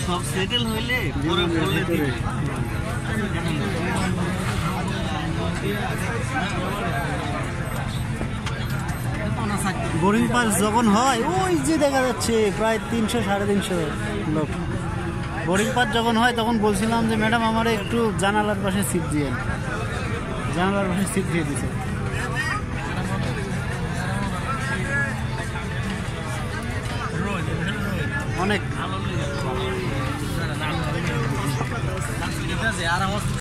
সব সেটেল হইলে পরে বললে দিবে। বোরিং পাস যখন হয় ওই যে দেখা যাচ্ছে প্রায় 300-350 লোক। বোরিং পাস যখন হয় তখন বলছিলাম যে ম্যাডাম আমার একটু জানালার পাশে সিট দিয়েন, জানালার পাশে সিট দিয়ে দিছে। অনেক